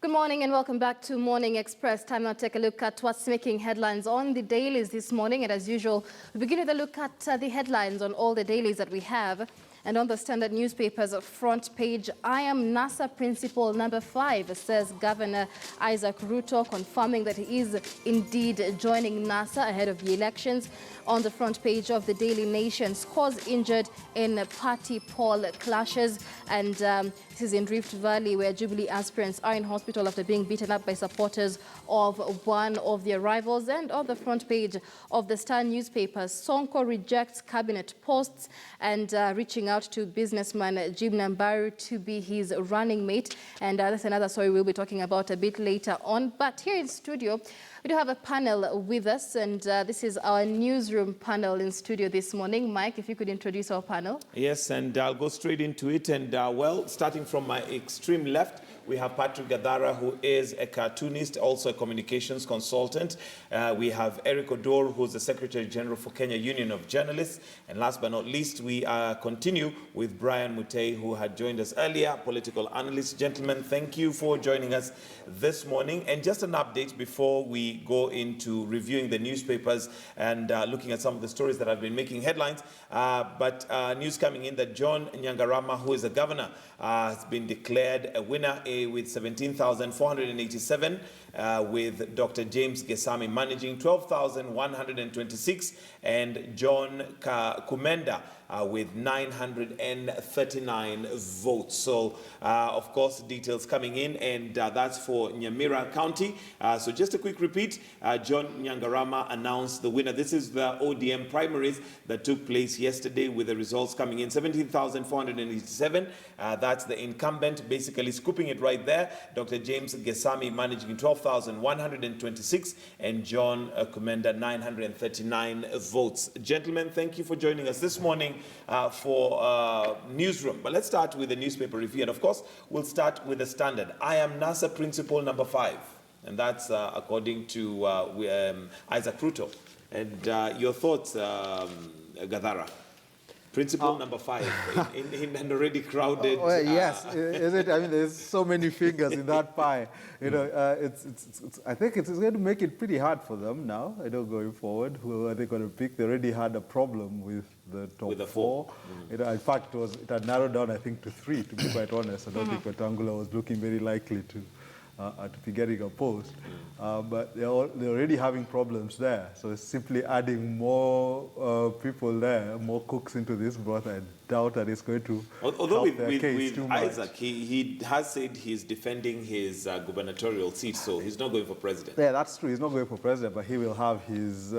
Good morning and welcome back to Morning Express. Time now to take a look at what's making headlines on the dailies this morning. And as usual, we begin with a look at the headlines on all the dailies that we have. And on the Standard newspaper's front page, I am NASA principal number 5, says Governor Isaac Ruto, confirming that he is indeed joining NASA ahead of the elections. On the front page of the Daily Nation, scores injured in party poll clashes. And this is in Rift Valley, where Jubilee aspirants are in hospital after being beaten up by supporters of one of their rivals. And on the front page of the Star newspaper, Sonko rejects cabinet posts and reaching out to businessman Jim Nambaru to be his running mate. And that's another story we'll be talking about a bit later on. But here in studio, we do have a panel with us, and this is our newsroom panel in studio this morning. Mike, if you could introduce our panel. Yes, and I'll go straight into it. And well, starting from my extreme left, we have Patrick Gadara, who is a cartoonist, also a communications consultant. We have Eric Odor, who's the Secretary General for Kenya Union of Journalists. And last but not least, we continue with Brian Mutei, who had joined us earlier, political analyst. Gentlemen, thank you for joining us this morning. And just an update before we go into reviewing the newspapers and looking at some of the stories that have been making headlines. But news coming in that John Nyangarama, who is a governor, has been declared a winner with 17,487, with Dr. James Gesami managing 12,126, and John Kumenda with 939 votes. So, of course, details coming in, and that's for Nyamira County. So just a quick repeat, John Nyangarama announced the winner. This is the ODM primaries that took place yesterday, with the results coming in 17,487. That's the incumbent, basically scooping it right there. Dr. James Gesami managing 12,126, and John Kumenda 939 votes. Gentlemen, thank you for joining us this morning for Newsroom. But let's start with the newspaper review. And of course, we'll start with the Standard. I am NASA principal number 5. And that's according to Isaac Ruto. And your thoughts, Gadara? Principal number 5 in an already crowded. Well, yes, is it? I mean, there's so many fingers in that pie. You know, I think it's going to make it pretty hard for them now. I know going forward, who are they going to pick? They already had a problem with the top with the 4. You know, in fact, it had narrowed down, I think, to 3. To be quite honest, I don't think Wetangula was looking very likely to be getting a post. But they're already having problems there. So it's simply adding more people there, more cooks into this broth. I doubt that it's going to Although help their case too much. Isaac, he has said he's defending his gubernatorial seat, so he's not going for president. Yeah, that's true. He's not going for president, but he will have his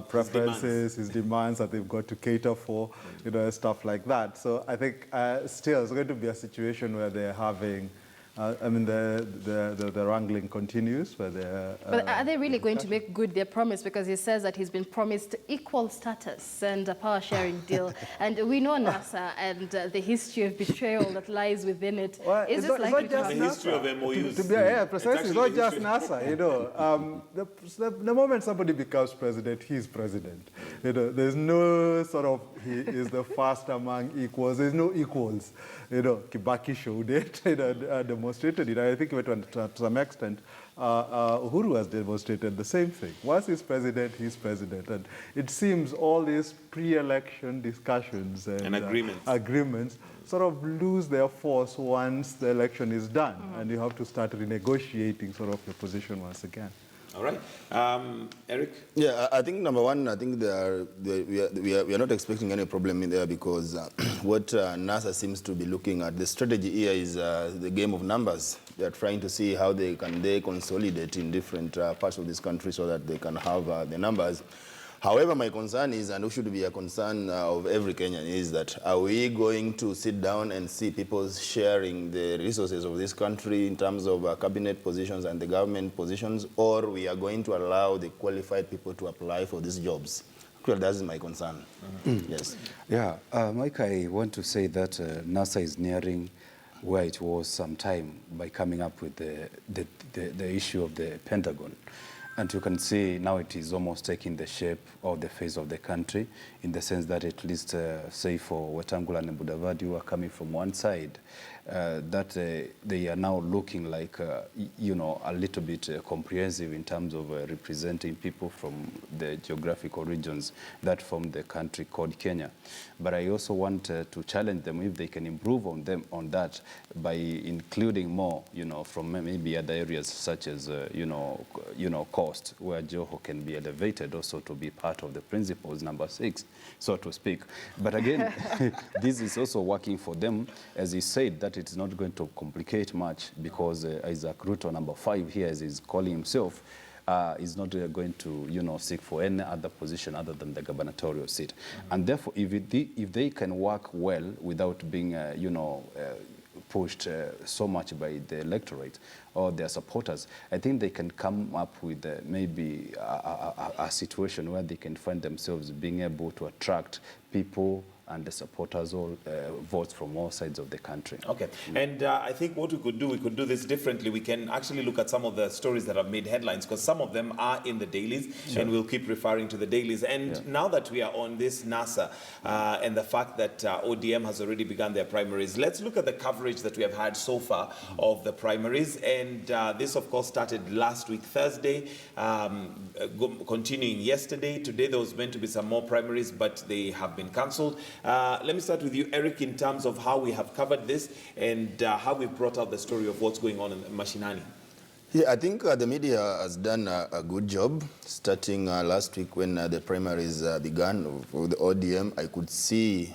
preferences, his demands that they've got to cater for, you know, stuff like that. So I think still it's going to be a situation where they're having I mean, the wrangling continues. But are they really going to make good their promise? Because he says that he's been promised equal status and a power-sharing deal. And we know NASA and the history of betrayal that lies within it. Well, is this likely the history of MOUs? Yeah, precisely. It's not just NASA, you know. The moment somebody becomes president, he's president. You know, there's no sort of, he is the first among equals. There's no equals. You know, Kibaki showed it, you know, demonstrated it. I think to some extent, Uhuru has demonstrated the same thing. Once he's president, and it seems all these pre-election discussions and agreements sort of lose their force once the election is done, and you have to start renegotiating sort of your position once again. All right. Eric? Yeah, I think number one, I think we are not expecting any problem in there, because what NASA seems to be looking at, the strategy here is the game of numbers. They are trying to see how they consolidate in different parts of this country so that they can have the numbers. However, my concern is, and it should be a concern of every Kenyan, is that are we going to sit down and see people sharing the resources of this country in terms of cabinet positions and the government positions, or we are going to allow the qualified people to apply for these jobs? Well, that is my concern. Yes. Yeah, Mike, I want to say that NASA is nearing where it was some time by coming up with the issue of the Pentagon. And you can see now it is almost taking the shape of the face of the country, in the sense that at least, say, for Wetangula and Mudavadi, who are coming from one side, that they are now looking like, you know, a little bit comprehensive in terms of representing people from the geographical regions that form the country called Kenya. But I also want to challenge them if they can improve on that by including more, you know, from maybe other areas such as, you know, coast, where Joho can be elevated also to be part of the principles number 6, so to speak. But again, this is also working for them. As he said, that it's not going to complicate much because Isaac Ruto, number 5 here, as he's calling himself, is not going to, you know, seek for any other position other than the gubernatorial seat. And therefore, if they can work well without being, you know, pushed so much by the electorate or their supporters, I think they can come up with maybe a situation where they can find themselves being able to attract people and the supporters all votes from all sides of the country. Okay, and I think what we could do this differently. We can actually look at some of the stories that have made headlines, because some of them are in the dailies, and we'll keep referring to the dailies. And now that we are on this NASA and the fact that ODM has already begun their primaries, let's look at the coverage that we have had so far of the primaries. And this, of course, started last week, Thursday, continuing yesterday. Today, there was meant to be some more primaries, but they have been cancelled. Let me start with you, Eric, in terms of how we have covered this and how we've brought out the story of what's going on in Mashinani. Yeah, I think the media has done a good job. Starting last week when the primaries began for the ODM, I could see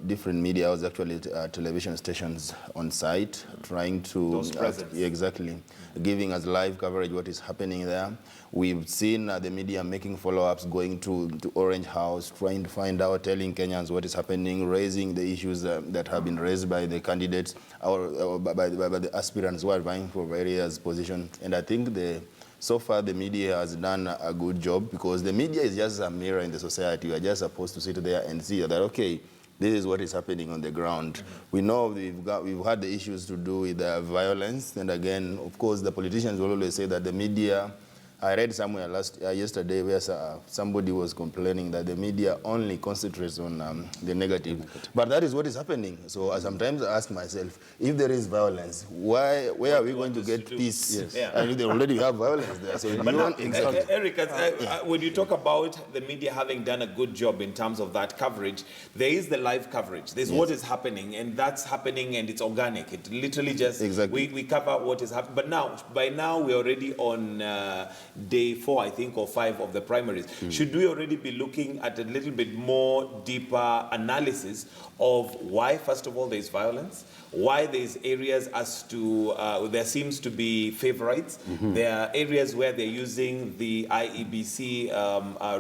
different media houses, actually television stations on site, trying to... Those presence. Exactly. Giving us live coverage what is happening there. We've seen the media making follow-ups, going to Orange House, trying to find out, telling Kenyans what is happening, raising the issues that have been raised by the candidates or by the aspirants who are vying for various positions. And I think so far the media has done a good job, because the media is just a mirror in the society. We are just supposed to sit there and see that, okay, this is what is happening on the ground. We know we've had the issues to do with violence, and again, of course, the politicians will always say that the media. I read somewhere yesterday where somebody was complaining that the media only concentrates on the negative. But that is what is happening. So I sometimes ask myself, if there is violence, where are we going to get peace? Yes. Yeah. I mean, they already have violence there. So But now, exactly. Eric, when you talk about the media having done a good job in terms of that coverage, there is the live coverage. There's what is happening, and that's happening, and it's organic. It literally just, we cover what is happening. But by now, we're already on day 4, I think, or 5 of the primaries. Should we already be looking at a little bit more deeper analysis of why, first of all, there's violence, why there's areas as to, there seems to be favorites, there are areas where they're using the IEBC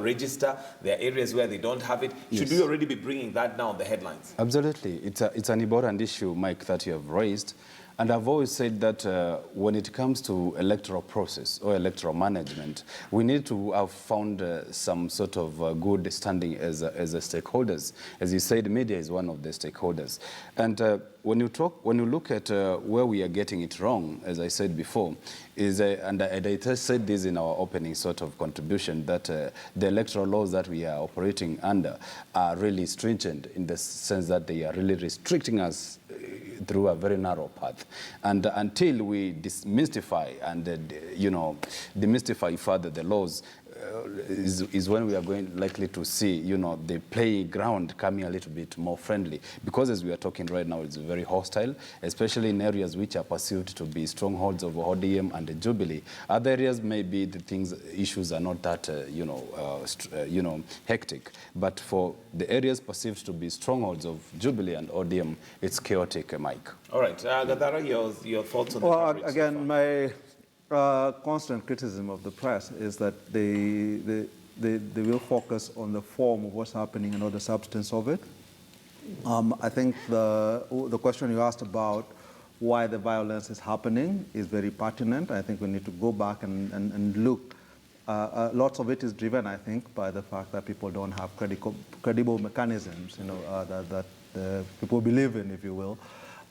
register, there are areas where they don't have it. Should we already be bringing that down the headlines? Absolutely. It's an important issue, Mike, that you have raised. And I've always said that when it comes to electoral process or electoral management, we need to have found some sort of good standing as stakeholders. As you said, media is one of the stakeholders. And when you look at where we are getting it wrong, as I said before, and I said this in our opening sort of contribution, that the electoral laws that we are operating under are really stringent in the sense that they are really restricting us through a very narrow path. And until we demystify and, demystify further the laws, is when we are likely to see, the playground coming a little bit more friendly. Because as we are talking right now, it's very hostile, especially in areas which are perceived to be strongholds of ODM and the Jubilee. Other areas, maybe issues are not that, hectic. But for the areas perceived to be strongholds of Jubilee and ODM, it's chaotic, Mike. All right, Gadara, your thoughts on the coverage again, so far? my constant criticism of the press is that they will focus on the form of what's happening and not the substance of it. I think the question you asked about why the violence is happening is very pertinent. I think we need to go back and look. Lots of it is driven, I think, by the fact that people don't have credible mechanisms, that people believe in, if you will,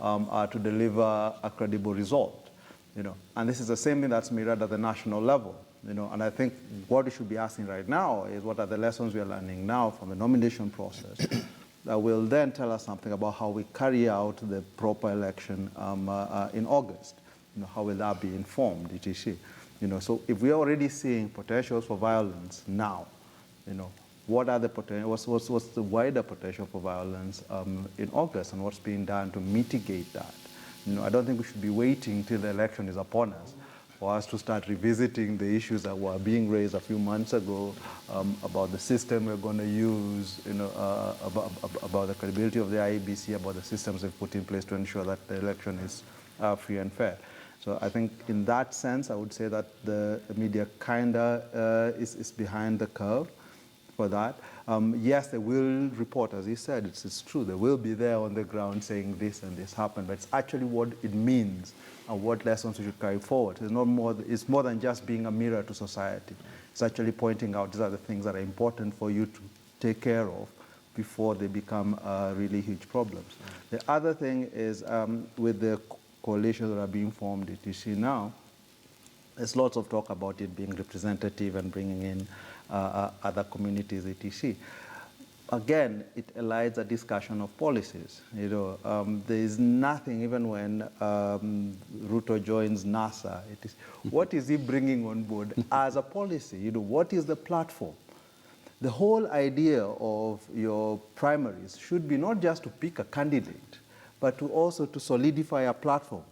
to deliver a credible result. And this is the same thing that's mirrored at the national level, and I think what we should be asking right now is what are the lessons we are learning now from the nomination process, that will then tell us something about how we carry out the proper election in August. How will that be informed, etc. So if we're already seeing potentials for violence now, what are the potential? What's the wider potential for violence in August, and what's being done to mitigate that? I don't think we should be waiting till the election is upon us for us to start revisiting the issues that were being raised a few months ago about the system we're going to use, about the credibility of the IEBC, about the systems we've put in place to ensure that the election is free and fair. So I think in that sense, I would say that the media kinda is behind the curve for that. Yes, they will report, as you said, it's true. They will be there on the ground saying this and this happened, but it's actually what it means and what lessons we should carry forward. It's more than just being a mirror to society. It's actually pointing out these are the things that are important for you to take care of before they become really huge problems. The other thing is with the coalitions that are being formed, etc. now, there's lots of talk about it being representative and bringing in other communities, etc. Again, it elides a discussion of policies. There is nothing, even when Ruto joins NASA, what is he bringing on board as a policy? What is the platform? The whole idea of your primaries should be not just to pick a candidate, but also to solidify a platform.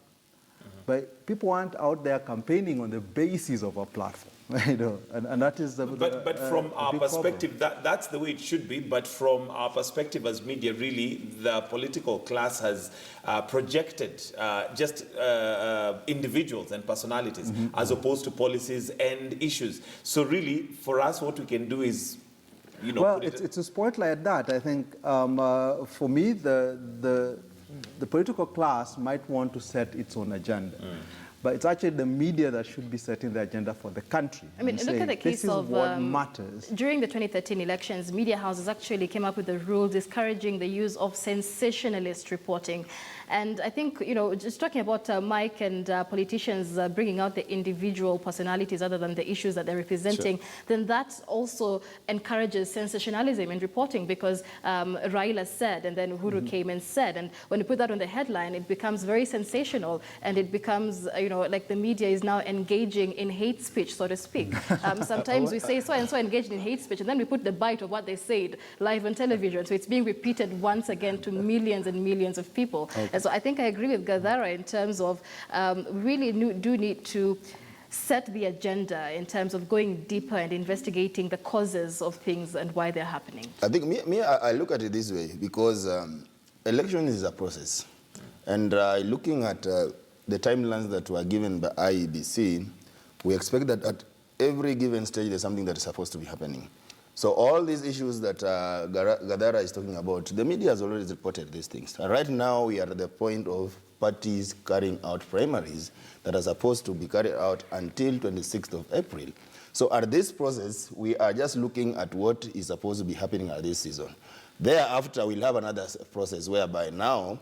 But people aren't out there campaigning on the basis of a platform. And that is the but from our perspective, that's the way it should be. But from our perspective as media, really, the political class has projected just individuals and personalities as opposed to policies and issues. So really, for us, what we can do is, well, it's a point like that. I think for me, the political class might want to set its own agenda. But it's actually the media that should be setting the agenda for the country. I mean, look at the case of what matters. During the 2013 elections, media houses actually came up with a rule discouraging the use of sensationalist reporting. And I think, just talking about Mike and politicians bringing out the individual personalities other than the issues that they're representing, then that also encourages sensationalism in reporting, because Raila said, and then Uhuru came and said, and when you put that on the headline, it becomes very sensational, and it becomes, like the media is now engaging in hate speech, so to speak. Sometimes we say so-and-so engaged in hate speech, and then we put the bite of what they said live on television, so it's being repeated once again to millions and millions of people. And so I think I agree with Gadara in terms of really do need to set the agenda in terms of going deeper and investigating the causes of things and why they're happening. I think I look at it this way, because election is a process. And looking at the timelines that were given by IEBC, we expect that at every given stage there's something that is supposed to be happening. So all these issues that Gadara is talking about, the media has already reported these things. And right now we are at the point of parties carrying out primaries that are supposed to be carried out until 26th of April. So at this process, we are just looking at what is supposed to be happening at this season. Thereafter, we'll have another process whereby now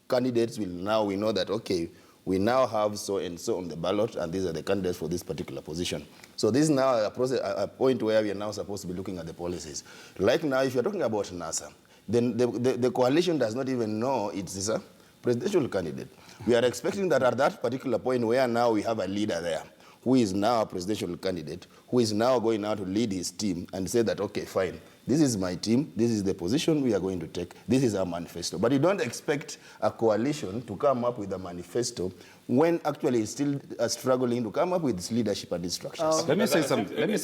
candidates we know that, okay, we now have so and so on the ballot, and these are the candidates for this particular position. So this is now a point where we are now supposed to be looking at the policies. Like now, if you're talking about NASA, then the coalition does not even know it's a presidential candidate. We are expecting that at that particular point where now we have a leader there, who is now a presidential candidate, who is now going out to lead his team and say that, okay, fine, this is my team, this is the position we are going to take, this is our manifesto. But you don't expect a coalition to come up with a manifesto when actually it's still struggling to come up with its leadership and instructions. Let me say something. Let me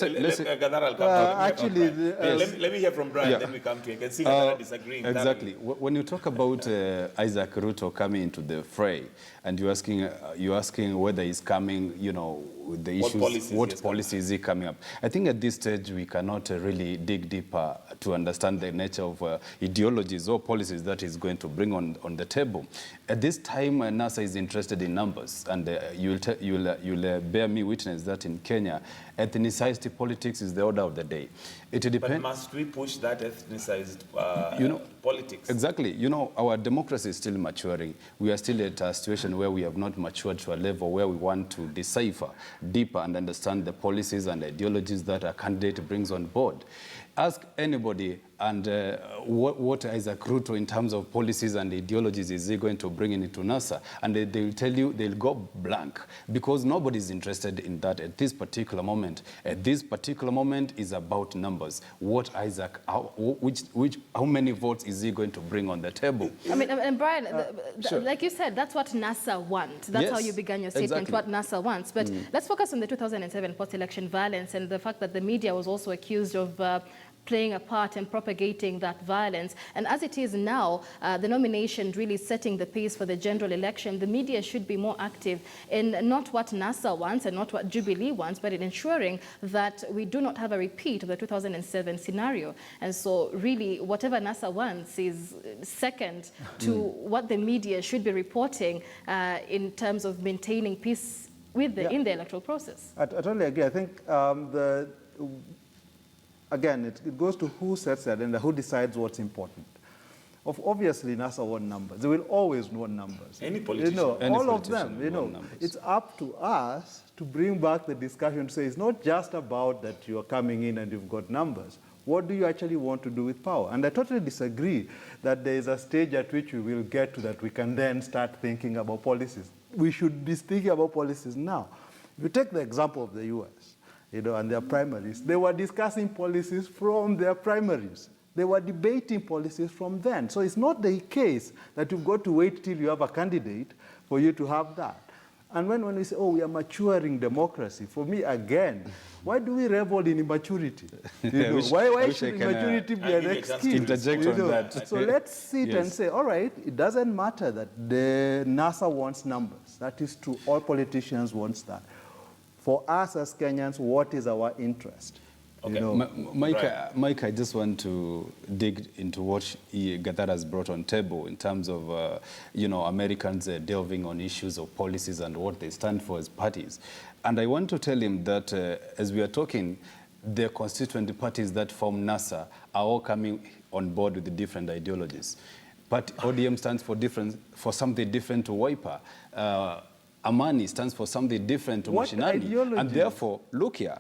hear from Brian, then we come to you. I can see Gadara disagreeing. Exactly. When you talk about Isaac Ruto coming into the fray, and you're asking whether he's coming, with the issues, what policy is he coming up? I think at this stage we cannot really dig deeper to understand the nature of ideologies or policies that he's going to bring on the table. At this time, NASA is interested in numbers, and you'll bear me witness that in Kenya, Ethnicized politics is the order of the day. It But depends. must we push that ethnicized politics? Exactly. You know, our democracy is still maturing. We are still at a situation where we have not matured to a level where we want to decipher deeper and understand the policies and ideologies that a candidate brings on board. Ask anybody and what Isaac Ruto in terms of policies and ideologies is he going to bring into NASA, and they will tell you, they'll go blank, because nobody is interested in that at this particular moment. At this particular moment is about numbers. What Isaac, how many votes is he going to bring on the table? I mean, and Brian, Sure. like you said, that's what NASA wants. That's how Yes, you began your statement, exactly. what NASA wants. But let's focus on the 2007 post-election violence and the fact that the media was also accused of playing a part in propagating that violence. And as it is now, the nomination really setting the pace for the general election, the media should be more active in not what NASA wants and not what Jubilee wants, but in ensuring that we do not have a repeat of the 2007 scenario. And so really, whatever NASA wants is second to what the media should be reporting in terms of maintaining peace with in the electoral process. I totally agree. I think again, it goes to who sets the agenda, who decides what's important. Obviously, NASA want numbers. They will always want numbers. Any politician. All of them, it's up to us to bring back the discussion to say it's not just about that you're coming in and you've got numbers. What do you actually want to do with power? And I totally disagree that there is a stage at which we will get to that we can then start thinking about policies. We should be thinking about policies now. If you take the example of the US, and their primaries, they were discussing policies from their primaries. They were debating policies from then. So it's not the case that you've got to wait till you have a candidate for you to have that. And when we say, oh, we are maturing democracy, for me, again, why do we revel in immaturity? Why should immaturity be an excuse? Interject on that. So let's sit and say, all right, it doesn't matter that the NASA wants numbers. That is true. All politicians want that. For us as Kenyans, what is our interest? Okay. Mike, I just want to dig into what Gathara has brought on table in terms of, Americans delving on issues of policies and what they stand for as parties. And I want to tell him that as we are talking, the constituent parties that form NASA are all coming on board with the different ideologies. But ODM stands for something different to Wiper. Amani stands for something different to Mashinani. And therefore, look here,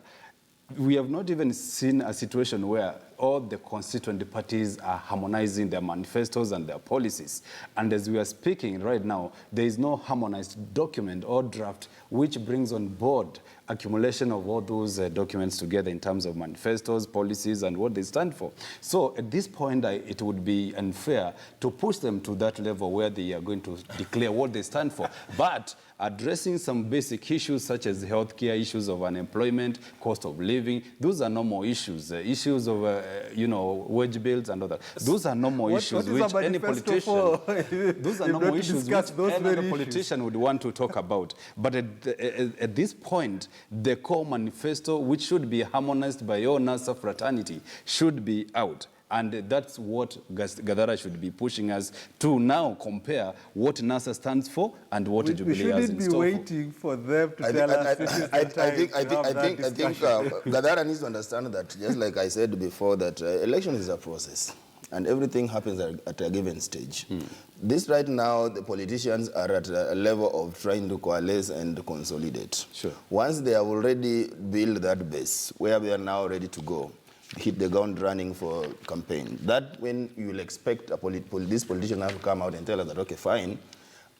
we have not even seen a situation where all the constituent parties are harmonizing their manifestos and their policies. And as we are speaking right now, there is no harmonized document or draft which brings on board accumulation of all those documents together in terms of manifestos, policies, and what they stand for. So at this point, it would be unfair to push them to that level where they are going to declare what they stand for. But addressing some basic issues such as healthcare, issues of unemployment, cost of living, those are normal issues. Issues of, wage bills and other. Those are normal issues which any politician, those are normal issues which any other politician would want to talk about. But at this point, the core manifesto, which should be harmonized by all NASA fraternity, should be out. And that's what Gathara should be pushing us to now compare what NASA stands for and what Jubilee has in store. We shouldn't be waiting for them to tell us this is the time I think Gathara needs to understand that, just like I said before, that election is a process. And everything happens at a given stage. This right now, the politicians are at a level of trying to coalesce and consolidate. Sure. Once they have already built that base, where we are now ready to go, hit the ground running for campaign, that when you will expect this politician to come out and tell us that, okay, fine,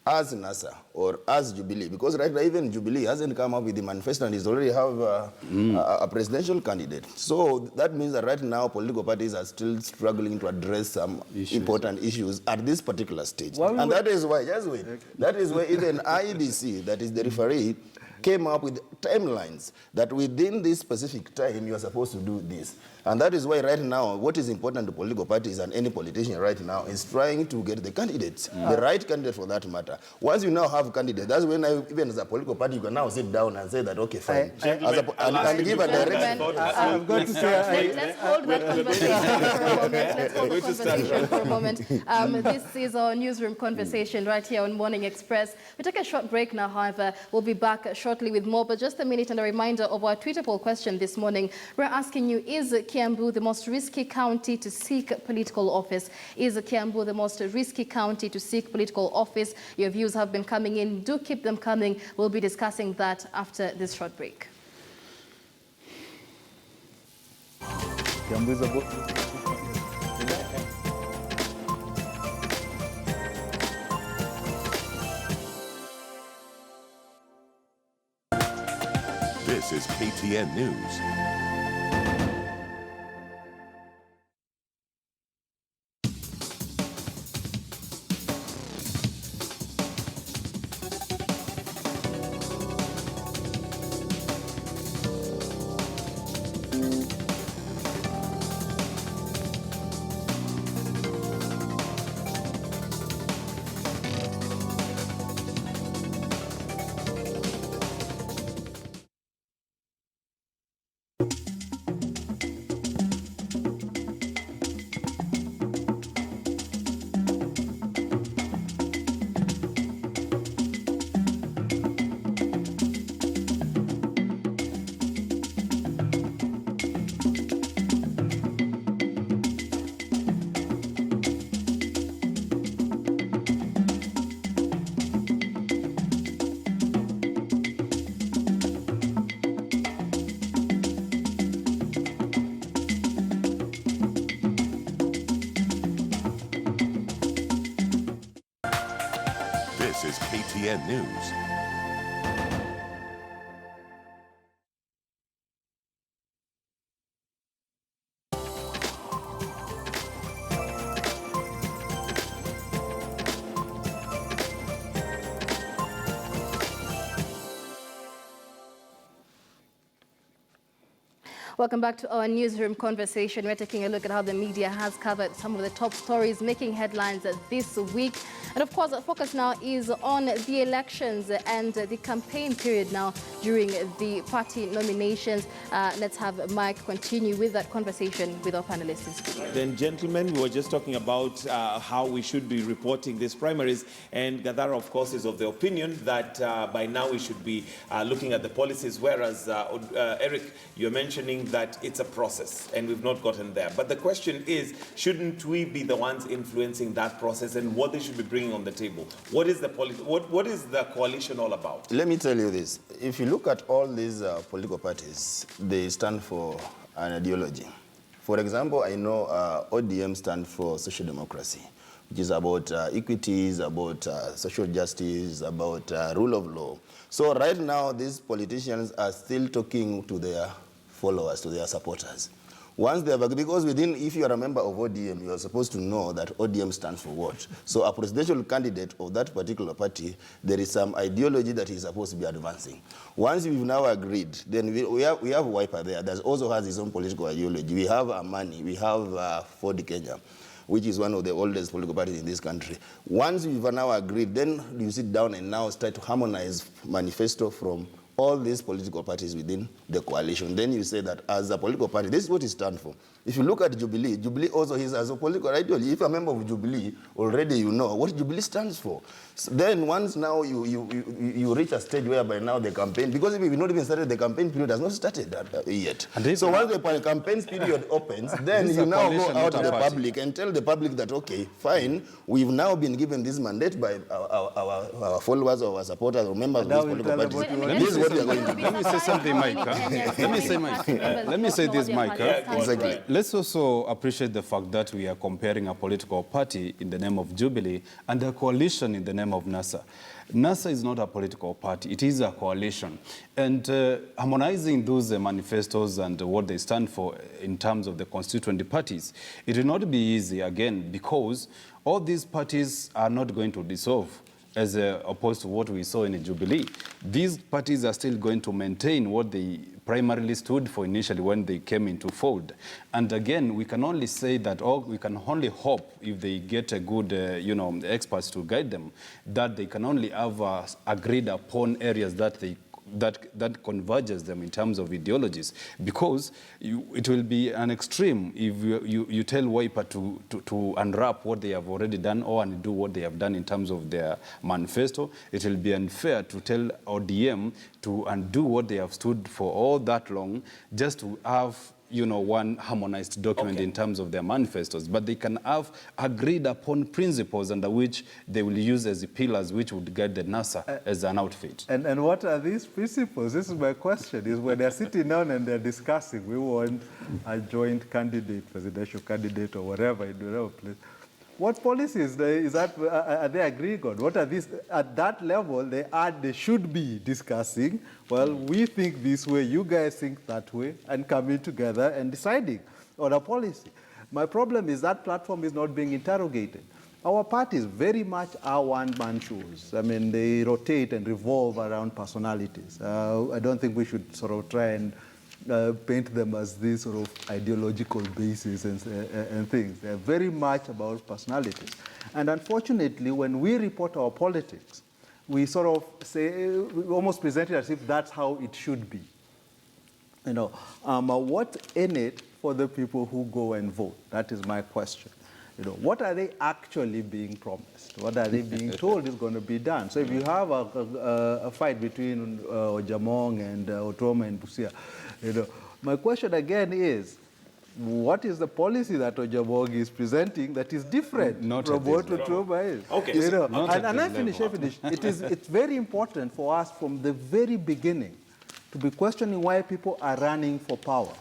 as NASA or as Jubilee, because right now even Jubilee hasn't come up with the manifesto and is already have a presidential candidate. So that means that right now political parties are still struggling to address some important issues at this particular stage. And that is why, just wait, that is why even IEBC, that is the referee, came up with timelines that within this specific time you are supposed to do this. And that is why right now what is important to political parties and any politician right now is trying to get the candidates, the right candidate for that matter. Once you now have candidates, that's when even as a political party you can now sit down and say that, okay, fine, and give a direction. I'm going to say, let's hold that conversation for a moment. This is our newsroom conversation right here on Morning Express. We take a short break now, however. We'll be back shortly. shortly with more, but just a minute and a reminder of our Twitter poll question this morning. We're asking you, is Kiambu the most risky county to seek political office? Is Kiambu the most risky county to seek political office? Your views have been coming in. Do keep them coming. We'll be discussing that after this short break. Kiambu is a This is KTN News. This is KTN News. Welcome back to our newsroom conversation. We're taking a look at how the media has covered some of the top stories making headlines this week. And of course, our focus now is on the elections and the campaign period now during the party nominations. Let's have Mike continue with that conversation with our panelists in studio. Then, gentlemen, we were just talking about how we should be reporting these primaries, and Gadara, of course, is of the opinion that by now we should be looking at the policies, whereas, Eric, you're mentioning that it's a process, and we've not gotten there. But the question is, shouldn't we be the ones influencing that process and what they should be bringing on the table? What is the what is the coalition all about? Let me tell you this. If you look at all these political parties, they stand for an ideology. For example, I know ODM stands for social democracy, which is about equities, about social justice, about rule of law. So right now, these politicians are still talking to their followers, to their supporters. Once they have, because within, if you are a member of ODM, you are supposed to know that ODM stands for what. So a presidential candidate of that particular party, there is some ideology that he is supposed to be advancing. Once we've now agreed, then we have Wiper there that also has his own political ideology. We have Amani, we have Ford Kenya, which is one of the oldest political parties in this country. Once we've now agreed, then you sit down and now start to harmonize manifesto from all these political parties within the coalition. Then you say that as a political party, this is what it stands for. If you look at Jubilee, Jubilee also is as a political ideology. If you're a member of Jubilee, already you know what Jubilee stands for. So then once now you reach a stage whereby now the campaign, because we've not even started, the campaign period has not started yet. So once the campaign period opens, then you now go out to the public and tell the public that, okay, fine, we've now been given this mandate by our followers or our supporters or members of these political parties. This is what we are going to do. Let me say something, Mike. Let me say this, Mike. Exactly. Let's also appreciate the fact that we are comparing a political party in the name of Jubilee and a coalition in the name of NASA. NASA is not a political party, it is a coalition. And harmonizing those manifestos and what they stand for in terms of the constituent parties, it will not be easy again because all these parties are not going to dissolve, as opposed to what we saw in Jubilee. These parties are still going to maintain what they primarily stood for initially when they came into fold. And again, we can only say that, or we can only hope if they get a good, experts to guide them, that they can only have agreed upon areas that they that converges them in terms of ideologies, because it will be an extreme if you tell Wiper to unwrap what they have already done or undo what they have done in terms of their manifesto. It will be unfair to tell ODM to undo what they have stood for all that long just to have one harmonized document in terms of their manifestos, but they can have agreed upon principles under which they will use as the pillars which would guide the NASA as an outfit. And what are these principles? This is my question, is when they're sitting down and they're discussing, we want a joint candidate, presidential candidate or whatever, in whatever place. What policies are they agreeing on? What are these? At that level, they should be discussing, well, we think this way, you guys think that way, and coming together and deciding on a policy. My problem is that platform is not being interrogated. Our parties very much are one-man shows. I mean, they rotate and revolve around personalities. I don't think we should sort of try and paint them as these sort of ideological bases and things. They're very much about personalities. And unfortunately, when we report our politics, we sort of say, we almost present it as if that's how it should be. What's in it for the people who go and vote? That is my question. What are they actually being promised? What are they being told is going to be done? So if you have a fight between Ojamong and Otoma and Busia, my question again is, what is the policy that Ojamong is presenting that is different from what Otoma is? Okay. And I finish. It's very important for us from the very beginning to be questioning why people are running for power.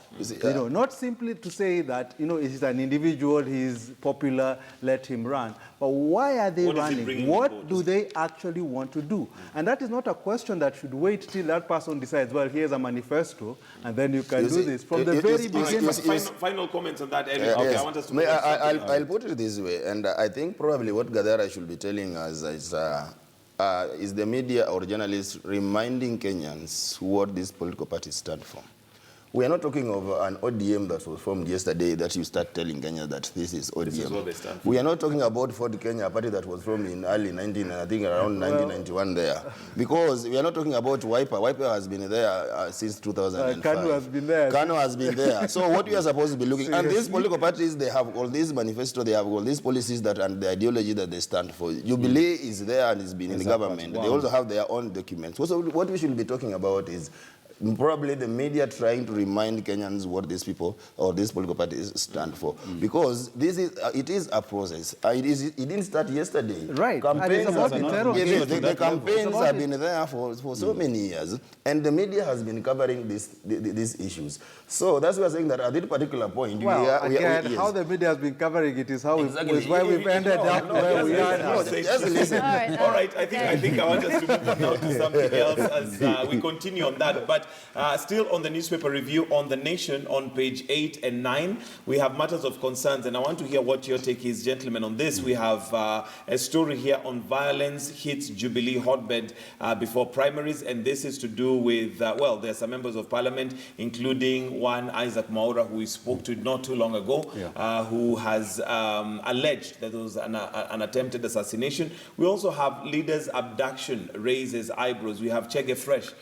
Not simply to say that, he's an individual, he's popular, let him run. But why are they running? What do they actually want to do? And that is not a question that should wait till that person decides, well, here's a manifesto, and then you can do this. From the very beginning. Final comments on that, Eric. Okay, I want us to I'll put it this way, and I think probably what Gadara should be telling us is the media or journalists reminding Kenyans what these political parties stand for. We are not talking of an ODM that was formed yesterday that you start telling Kenya that this is ODM. This is what they stand for. We are not talking about Ford Kenya, a party that was formed in early 1991 there. Because we are not talking about Wiper. Wiper has been there since 2005. Kanu has been there. Kanu has been there. So what we are supposed to be looking, and these political parties, they have all these manifestos, they have all these policies and the ideology that they stand for. Jubilee is there and has been in the government. Wow. They also have their own documents. So what we should be talking about is probably the media trying to remind Kenyans what these people or these political parties stand for, because it is a process. It didn't start yesterday. Right. Campaigns the campaigns have been there for so many years, and the media has been covering these issues. So that's why I'm saying that at this particular point, how the media has been covering it is is why we've ended up where we are now. Just listen. All right. I think I want us to move on now to something else as we continue on that. But still on the newspaper review on The Nation on page 8 and 9, we have matters of concerns, and I want to hear what your take is, gentlemen, on this. We have a story here on violence hits Jubilee hotbed before primaries, and this is to do with, there are some members of parliament, including one Isaac Maura, who we spoke to not too long ago, who has alleged that there was an attempted assassination. We also have leaders' abduction raises eyebrows. We have Chege Fresh,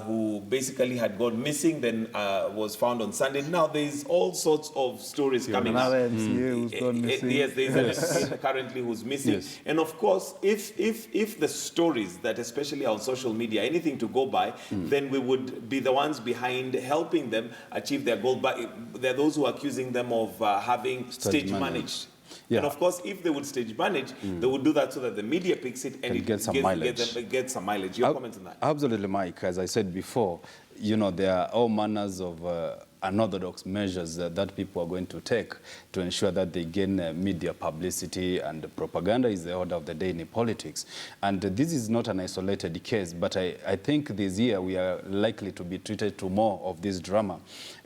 who basically had gone missing, then was found on Sunday. Now there's all sorts of stories coming up. Who's gone missing. Yes, there's an MCA currently who's missing. Yes. And of course, if the stories that especially on social media, anything to go by, then we would be the ones behind helping them achieve their goal. But there are those who are accusing them of having stage managed. Yeah. And of course, if they would stage manage, they would do that so that the media picks it and it gets some mileage. Your comments on that? Absolutely, Mike. As I said before, there are all manners of unorthodox measures that people are going to take to ensure that they gain media publicity, and propaganda is the order of the day in politics. And this is not an isolated case, but I think this year we are likely to be treated to more of this drama,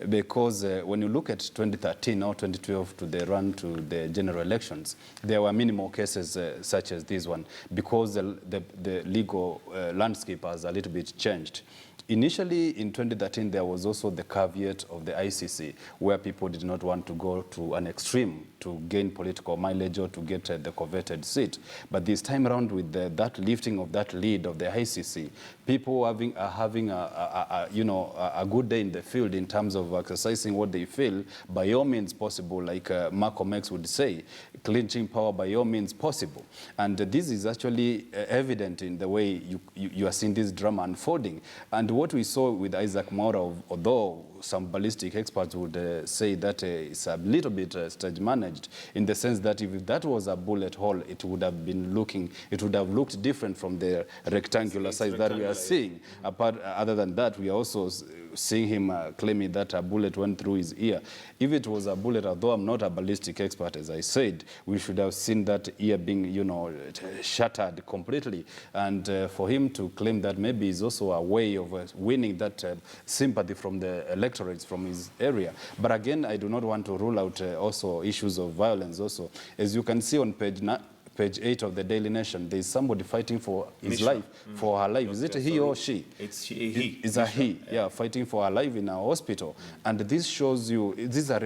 because when you look at 2013 or 2012 to the run to the general elections, there were minimal cases such as this one, because the legal landscape has a little bit changed. Initially, in 2013, there was also the caveat of the ICC, where people did not want to go to an extreme to gain political mileage or to get the coveted seat. But this time around, with that lifting of that lead of the ICC, people are having a good day in the field in terms of exercising what they feel by all means possible, like Malcolm X would say, clinching power by all means possible. And this is actually evident in the way you are seeing this drama unfolding. And what we saw with Isaac Mwaura, although some ballistic experts would say that it's a little bit stage managed, in the sense that if that was a bullet hole, it would have looked different from the rectangular size that we are seeing. Other than that, we are also seeing him claiming that a bullet went through his ear. If it was a bullet, although I'm not a ballistic expert, as I said, we should have seen that ear being, shattered completely. And for him to claim that maybe is also a way of winning that sympathy from the electorates from his area. But again, I do not want to rule out also issues of violence also. As you can see on page 8 of the Daily Nation, there is somebody fighting for his life, for her life. Is it he or she? It's he. It's a he, yeah, fighting for her life in a hospital. And this shows you, these are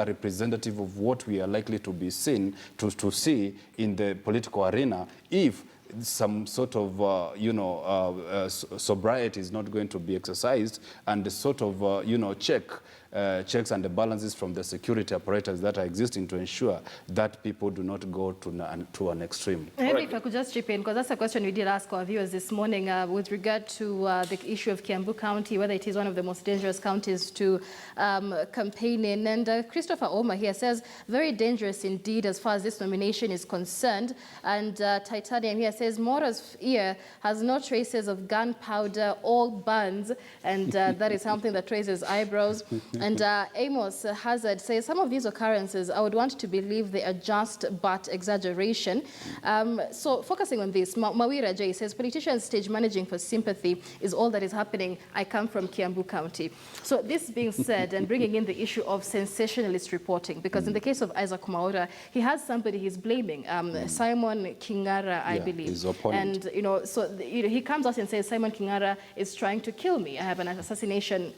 representative of what we are likely to be seen, to see in the political arena if some sort of, sobriety is not going to be exercised, and the sort of, checks and the balances from the security apparatus that are existing to ensure that people do not go to an extreme. Maybe if I could just chip in, because that's a question we did ask our viewers this morning with regard to the issue of Kiambu County, whether it is one of the most dangerous counties to campaign in. And Christopher Oma here says, very dangerous indeed as far as this nomination is concerned. And Titanium here says, Mwaura's ear has no traces of gunpowder or burns, and that is something that raises eyebrows. And Amos Hazard says, some of these occurrences, I would want to believe they are just but exaggeration. So focusing on this, Mawira J says, politicians stage managing for sympathy is all that is happening. I come from Kiambu County. So this being said, and bringing in the issue of sensationalist reporting, because in the case of Isaac Mwaura, he has somebody he's blaming, Simon Kingara, I believe. His opponent. And, so he comes out and says, Simon Kingara is trying to kill me. I have an assassination.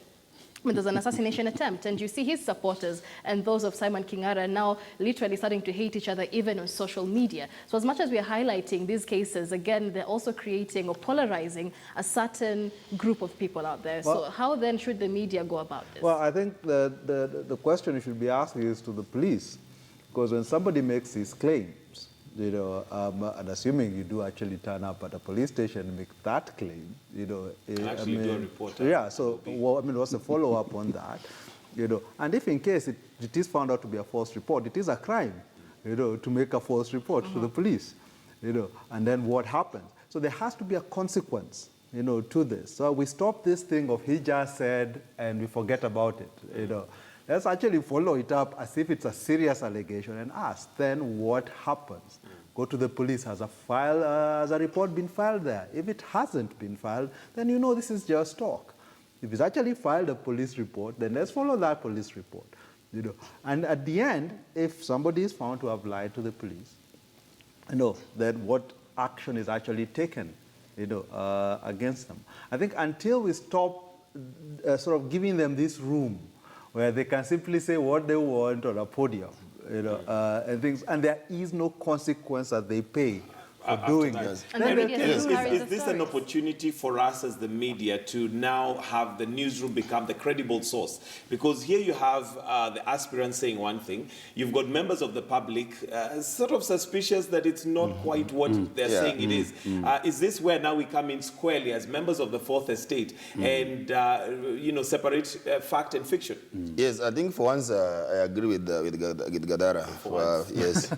There's an assassination attempt, and you see his supporters and those of Simon Kingara now literally starting to hate each other even on social media. So as much as we are highlighting these cases, again, they're also creating or polarizing a certain group of people out there. Well, so how then should the media go about this? Well, I think the question you should be asking is to the police, because when somebody makes these claims, and assuming you do actually turn up at a police station and make that claim, do a report. Yeah, so, what's the follow-up on that? And if in case it is found out to be a false report, it is a crime, to make a false report to the police, and then what happens? So there has to be a consequence, to this. So we stop this thing of he just said and we forget about it, Let's actually follow it up as if it's a serious allegation and ask, then what happens? Go to the police. Has a report been filed there? If it hasn't been filed, then this is just talk. If it's actually filed a police report, then let's follow that police report. And at the end, if somebody is found to have lied to the police, then what action is actually taken, against them. I think until we stop sort of giving them this room where they can simply say what they want on a podium, and things, and there is no consequence that they pay for doing this. Is this an opportunity for us as the media to now have the newsroom become the credible source? Because here you have the aspirants saying one thing, you've got members of the public sort of suspicious that it's not quite what they're saying it is. Is this where now we come in squarely as members of the Fourth Estate and separate fact and fiction? Yes, I think for once I agree with Gadara. Yes,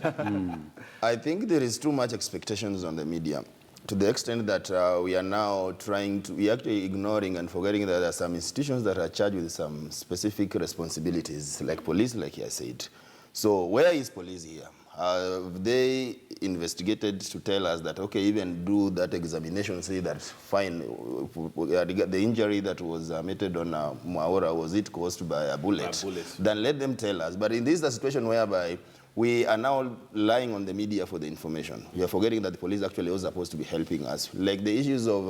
I think there is too much expectation on the media, to the extent that we are now we are actually ignoring and forgetting that there are some institutions that are charged with some specific responsibilities, like police, like I said. So where is police here? They investigated to tell us that, okay, even do that examination, say that, fine, the injury that was meted on Mwaura, was it caused by a bullet? Then let them tell us. But in this the situation whereby we are now relying on the media for the information. We are forgetting that the police actually was supposed to be helping us. Like the issues of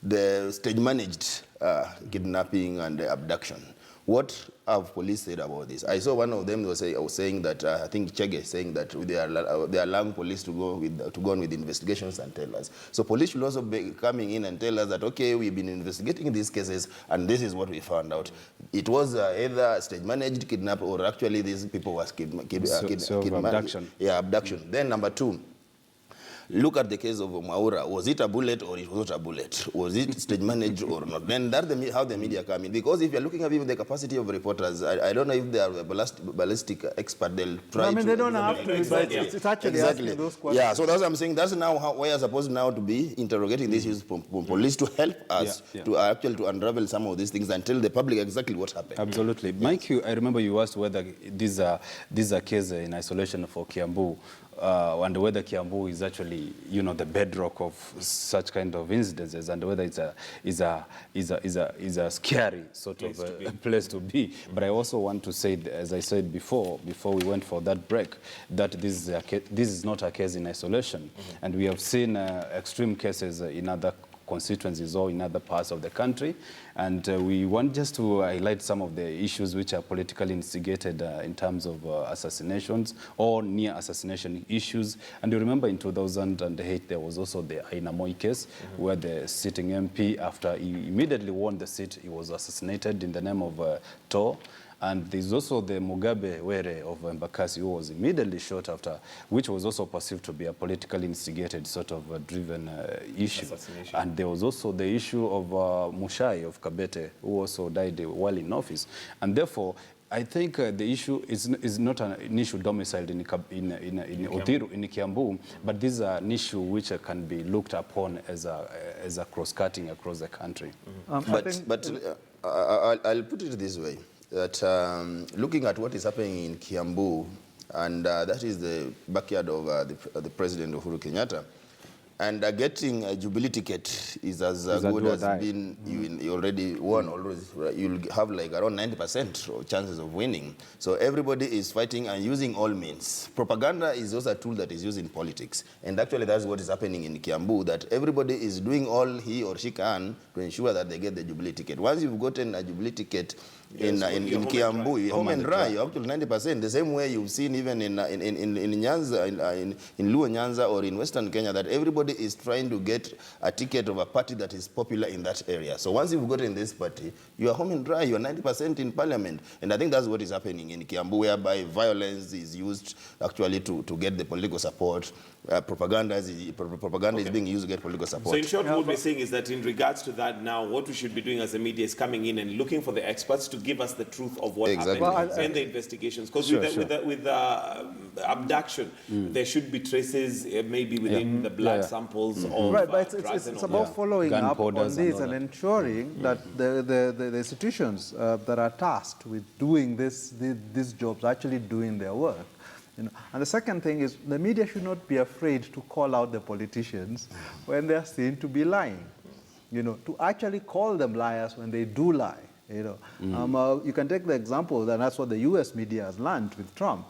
the stage-managed kidnapping and abduction. What have police said about this? I saw one of them was saying that I think Chege saying that they are allowing police to go on with investigations and tell us. So police should also be coming in and tell us that okay, we've been investigating these cases and this is what we found out. It was either stage-managed kidnap or actually these people was abduction. Yeah, abduction. Then number two. Look at the case of Maura. Was it a bullet or it was not a bullet? Was it stage managed or not? Then that's how the media come in. Because if you're looking at even the capacity of reporters, I don't know if they are a ballistic expert. They'll try I mean, they don't have to. It's actually asking those questions. Yeah, so that's what I'm saying. That's now how we are supposed now to be interrogating these issues from police to help us to actually to unravel some of these things and tell the public exactly what happened. Absolutely. Yes. Mike, I remember you asked whether these are cases in isolation for Kiambu. And whether Kiambu is actually, you know, the bedrock of such kind of incidences, and whether it's a scary sort of place to be. But I also want to say, as I said before we went for that break, that this is not a case in isolation, and we have seen extreme cases in other constituencies or in other parts of the country. And we want just to highlight some of the issues which are politically instigated in terms of assassinations or near assassination issues. And you remember in 2008, there was also the Aina Moi case, where the sitting MP, after he immediately won the seat, he was assassinated in the name of Tor. And there's also the Mugabe Were of Embakasi, who was immediately shot after, which was also perceived to be a politically instigated sort of driven issue. And there was also the issue of Mushai of Kabete, who also died while in office. And therefore, I think the issue is not an issue domiciled in Uthiru, in Kiambu, but this is an issue which can be looked upon as a cross-cutting across the country. I'll put it this way. That looking at what is happening in Kiambu, and that is the backyard of the President Uhuru Kenyatta, and getting a Jubilee ticket is as good as being you already won. You'll have like around 90% of chances of winning. So everybody is fighting and using all means. Propaganda is also a tool that is used in politics. And actually that's what is happening in Kiambu, that everybody is doing all he or she can to ensure that they get the Jubilee ticket. Once you've gotten a Jubilee ticket, in Kiambu, you're home and dry. You're up to 90%. The same way you've seen even in Nyanza, in Luo Nyanza or in Western Kenya, that everybody is trying to get a ticket of a party that is popular in that area. So once you've gotten this party, you are home and dry. You're 90% in parliament. And I think that's what is happening in Kiambu, whereby violence is used actually to get the political support. Propaganda is being used to get political support. So in short, what we're saying is that in regards to that now, what we should be doing as a media is coming in and looking for the experts to give us the truth of what happened and the investigations. Because with abduction, there should be traces maybe within the blood samples of but it's about following up on this and ensuring that the institutions that are tasked with doing these jobs actually doing their work. You know. And the second thing is the media should not be afraid to call out the politicians when they are seen to be lying. You know, to actually call them liars when they do lie. You know, you can take the example, and that's what the U.S. media has learned with Trump,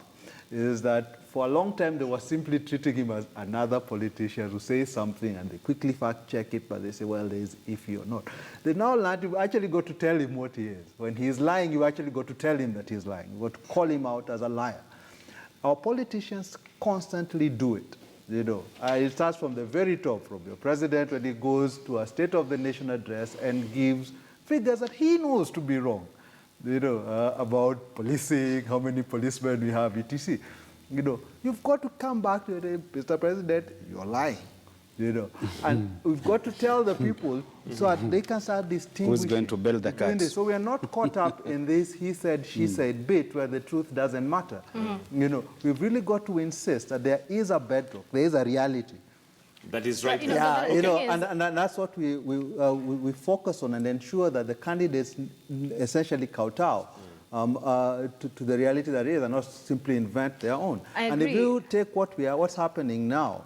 is that for a long time they were simply treating him as another politician who says something and they quickly fact check it, but they say, well, there is iffy or not. They now learned you actually got to tell him what he is. When he is lying, you actually got to tell him that he's lying. You got to call him out as a liar. Our politicians constantly do it. You know, it starts from the very top, from your president when he goes to a State of the Nation address and gives figures that he knows to be wrong, you know, about policing, how many policemen we have, etc. You know, you've got to come back to it, Mr. President, you're lying. You know, and we've got to tell the people so that they can start distinguishing. Who's going to build the cat? So we are not caught up in this he said, she said bit where the truth doesn't matter. You know, we've really got to insist that there is a bedrock, there is a reality. That is right. Yeah, you know, and that's what we focus on and ensure that the candidates essentially kowtow to the reality that is and not simply invent their own. And if you take what's happening now,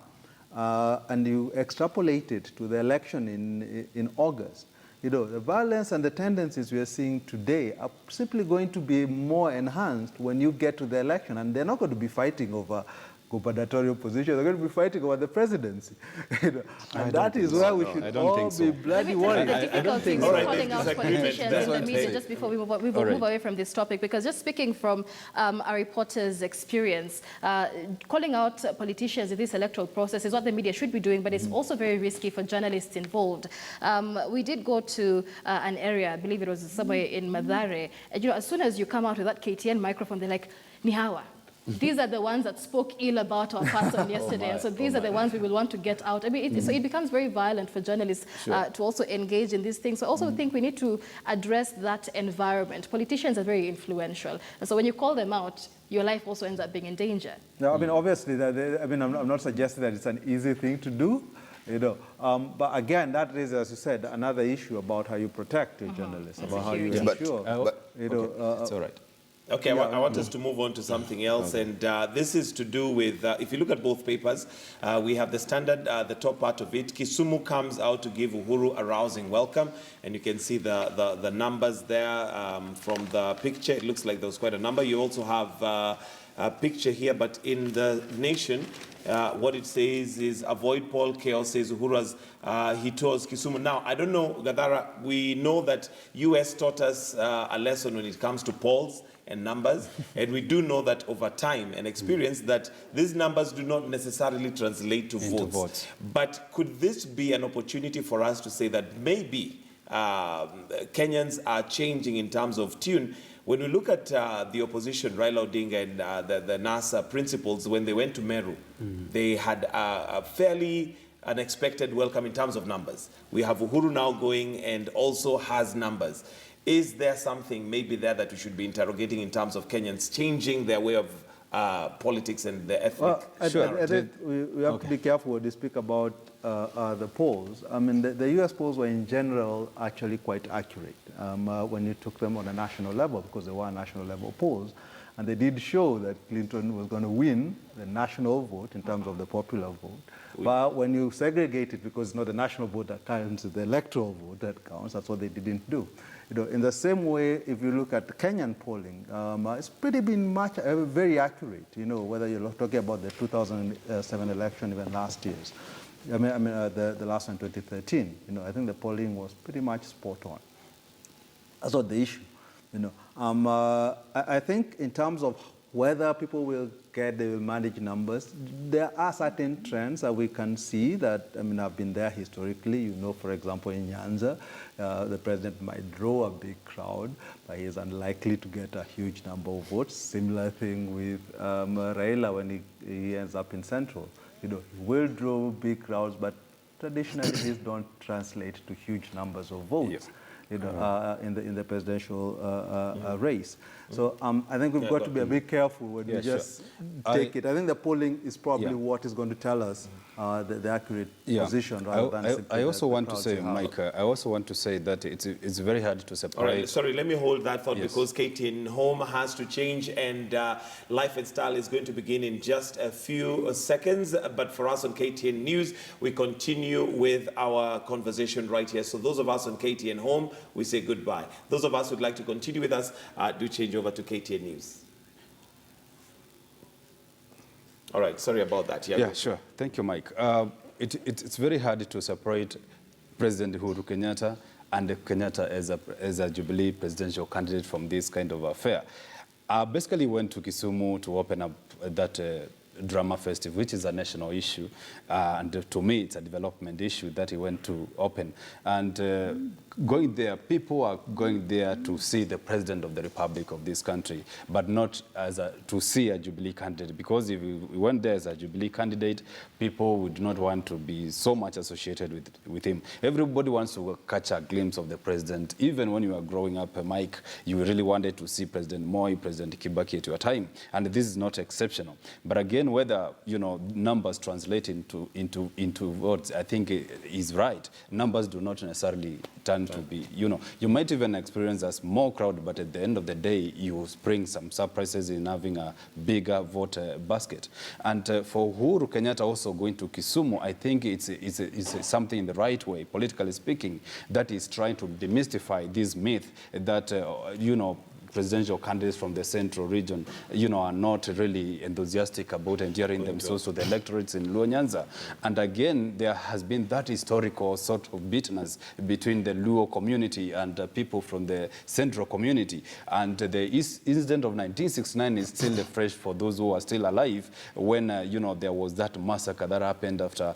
and you extrapolate it to the election in August, you know, the violence and the tendencies we are seeing today are simply going to be more enhanced when you get to the election, and they're not going to be fighting over gubernatorial position. They're going to be fighting over the presidency. And that is where we should all be bloody worried. The difficulty with calling out politicians in the media, just before we move away from this topic, because just speaking from a reporter's experience, calling out politicians in this electoral process is what the media should be doing, but it's also very risky for journalists involved. We did go to an area, I believe it was somewhere in Mathare, and as soon as you come out with that KTN microphone, they're like, Nihawa. These are the ones that spoke ill about our person yesterday, and so these are the ones we will want to get out. I mean, so it becomes very violent for journalists to also engage in these things. So I also think we need to address that environment. Politicians are very influential, and so when you call them out, your life also ends up being in danger. No, I mean, obviously, I'm not suggesting that it's an easy thing to do, but again, that raises, as you said, another issue about how you protect your journalists, about how you ensure, it's all right. Okay, I want us to move on to something else, and this is to do with, if you look at both papers, we have the Standard, the top part of it. Kisumu comes out to give Uhuru a rousing welcome, and you can see the numbers there from the picture. It looks like there was quite a number. You also have a picture here, but in the Nation, what it says is, avoid poll chaos, says Uhuru as he tours Kisumu. Now, I don't know, Gadara, we know that US taught us a lesson when it comes to polls and numbers, and we do know that over time and experience that these numbers do not necessarily translate to votes. But could this be an opportunity for us to say that maybe Kenyans are changing in terms of tune? When we look at the opposition, Raila Odinga and the NASA principals, when they went to Meru, they had a fairly unexpected welcome in terms of numbers. We have Uhuru now going and also has numbers. Is there something maybe there that we should be interrogating in terms of Kenyans changing their way of politics and the ethnic? Well, I think we have to be careful when we speak about the polls. I mean, the US polls were in general actually quite accurate when you took them on a national level, because they were national level polls. And they did show that Clinton was going to win the national vote in terms of the popular vote. But when you segregate it, because it's not the national vote that counts, it's the electoral vote that counts, that's what they didn't do. In the same way, if you look at the Kenyan polling, it's pretty been very accurate, whether you're talking about the 2007 election, even last year's. I mean the last one, 2013. I think the polling was pretty much spot on. That's not the issue. I think in terms of whether people will they will manage numbers, there are certain trends that we can see that, have been there historically. For example, in Nyanza, the president might draw a big crowd, but he is unlikely to get a huge number of votes. Similar thing with Raila when he ends up in Central. He will draw big crowds, but traditionally these don't translate to huge numbers of votes. In the presidential race. So I think we've got to be a bit careful when we just take it. I think the polling is probably what is going to tell us the accurate position rather than simply I also want to say, Mike, I also want to say that it's very hard to separate. All right, sorry, let me hold that thought because KTN Home has to change and Life and Style is going to begin in just a few seconds. But for us on KTN News, we continue with our conversation right here. So those of us on KTN Home, we say goodbye. Those of us who'd like to continue with us, do change over to KTN News. All right, sorry about that. Yeah, sure. Thank you, Mike. It's very hard to separate President Uhuru Kenyatta and Kenyatta as a Jubilee presidential candidate from this kind of affair. Basically went to Kisumu to open up that drama festival, which is a national issue, and to me it's a development issue that he went to open. And going there, people are going there to see the President of the Republic of this country, but not to see a Jubilee candidate, because if we went there as a Jubilee candidate, people would not want to be so much associated with him. Everybody wants to catch a glimpse of the President. Even when you were growing up, Mike, you really wanted to see President Moi, President Kibaki at your time, and this is not exceptional. But again, whether numbers translate into votes, I think is right. Numbers do not necessarily turn to be, you might even experience a small crowd, but at the end of the day, you bring some surprises in having a bigger vote basket. And for Uhuru Kenyatta also going to Kisumu, I think it's something in the right way, politically speaking, that is trying to demystify this myth that, presidential candidates from the central region, are not really enthusiastic about endearing themselves to the electorates in Luo Nyanza. And again, there has been that historical sort of bitterness between the Luo community and people from the central community. And the incident of 1969 is still fresh for those who are still alive when, there was that massacre that happened after,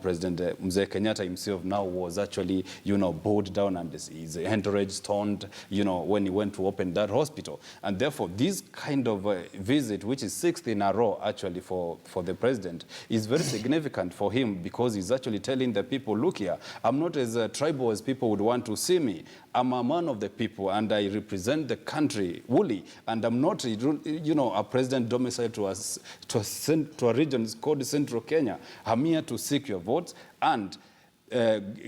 President Mzee Kenyatta himself now was actually, bowed down and his entourage stoned, when he went to open that hospital. And therefore, this kind of visit, which is 6th in a row actually for the president, is very significant for him because he's actually telling the people, look here, I'm not as tribal as people would want to see me. I'm a man of the people and I represent the country fully. And I'm not, a president domiciled to a region called Central Kenya. I'm here to seek your votes and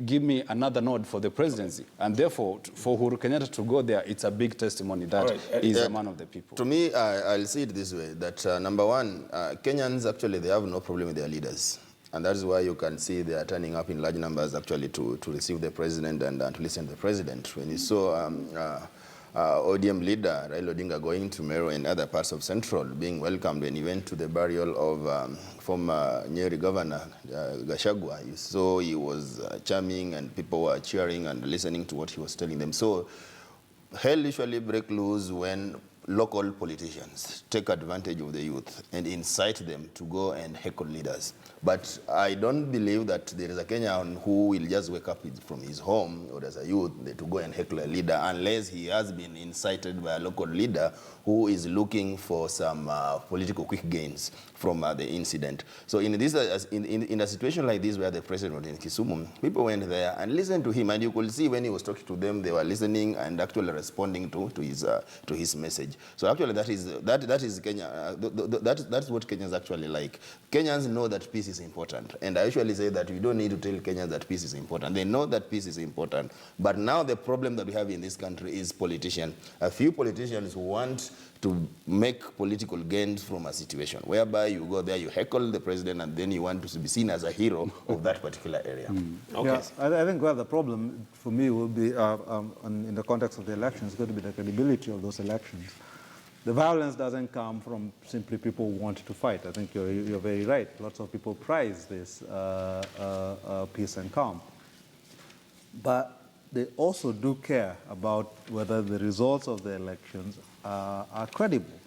give me another nod for the presidency. And therefore, for Uhuru Kenyatta to go there, it's a big testimony that he's a man of the people. To me, I'll see it this way, that number one, Kenyans actually, they have no problem with their leaders. And that is why you can see they are turning up in large numbers actually to receive the president and to listen to the president. When you saw ODM leader Raila Odinga going to Meru and other parts of Central, being welcomed when he went to the burial of former Nyeri Governor Gachagua, you saw he was charming and people were cheering and listening to what he was telling them. So hell usually breaks loose when local politicians take advantage of the youth and incite them to go and heckle leaders. But I don't believe that there is a Kenyan who will just wake up from his home or as a youth to go and heckle a leader unless he has been incited by a local leader who is looking for some political quick gains from the incident. So in a situation like this where the president was in Kisumu, people went there and listened to him, and you could see when he was talking to them, they were listening and actually responding to his message. So actually that is Kenya. That's what Kenyans actually like. Kenyans know that peace is important, and I usually say that we don't need to tell Kenyans that peace is important. They know that peace is important, but now the problem that we have in this country is politicians. A few politicians who want to make political gains from a situation whereby you go there, you heckle the president, and then you want to be seen as a hero of that particular area. Okay. Yeah, I think the problem for me will be, in the context of the elections, going to be the credibility of those elections. The violence doesn't come from simply people who want to fight. I think you're very right. Lots of people prize this peace and calm. But they also do care about whether the results of the elections are credible.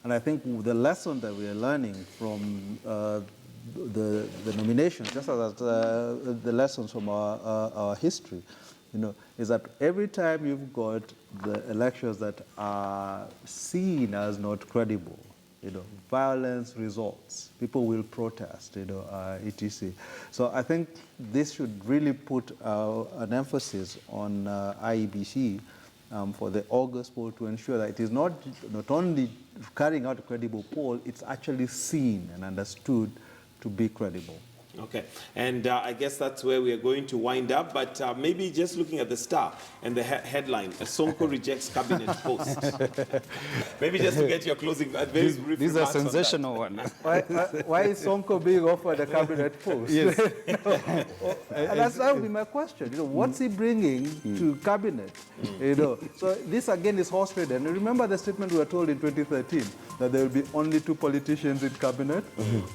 And I think the lesson that we are learning from the nominations, just as the lessons from our history, is that every time you've got the elections that are seen as not credible, violence results, people will protest, etc. So I think this should really put an emphasis on IEBC for the August poll to ensure that it is not only carrying out a credible poll, it's actually seen and understood to be credible. Okay, and I guess that's where we are going to wind up, but maybe just looking at the Star and the headline, Sonko rejects cabinet post. Maybe just to get your closing, very brief This is a sensational one. Why is Sonko being offered a cabinet post? Yes. That would be my question. What's he bringing to cabinet? So this again is horse trade. And remember the statement we were told in 2013 that there will be only 2 politicians in cabinet.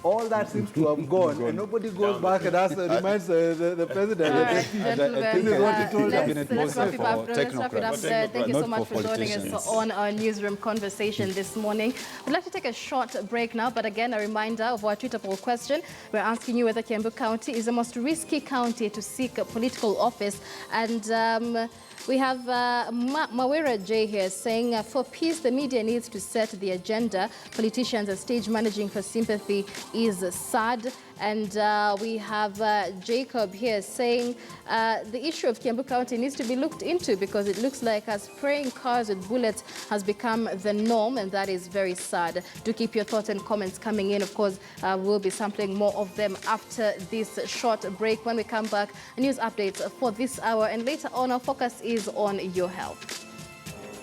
All that seems to have gone, and nobody goes back and reminds the president. All right, gentlemen, let's wrap it up there. Thank you so much for joining us on our newsroom conversation this morning. We'd like to take a short break now, but again, a reminder of our Twitter poll question. We're asking you whether Kiambu County is the most risky county to seek a political office. And we have Mawera J here saying, for peace, the media needs to set the agenda. Politicians are stage managing for sympathy is sad. And we have Jacob here saying the issue of Kiambu County needs to be looked into because it looks like spraying cars with bullets has become the norm, and that is very sad. Do keep your thoughts and comments coming in. Of course, we'll be sampling more of them after this short break. When we come back, news updates for this hour, and later on our focus is on your health.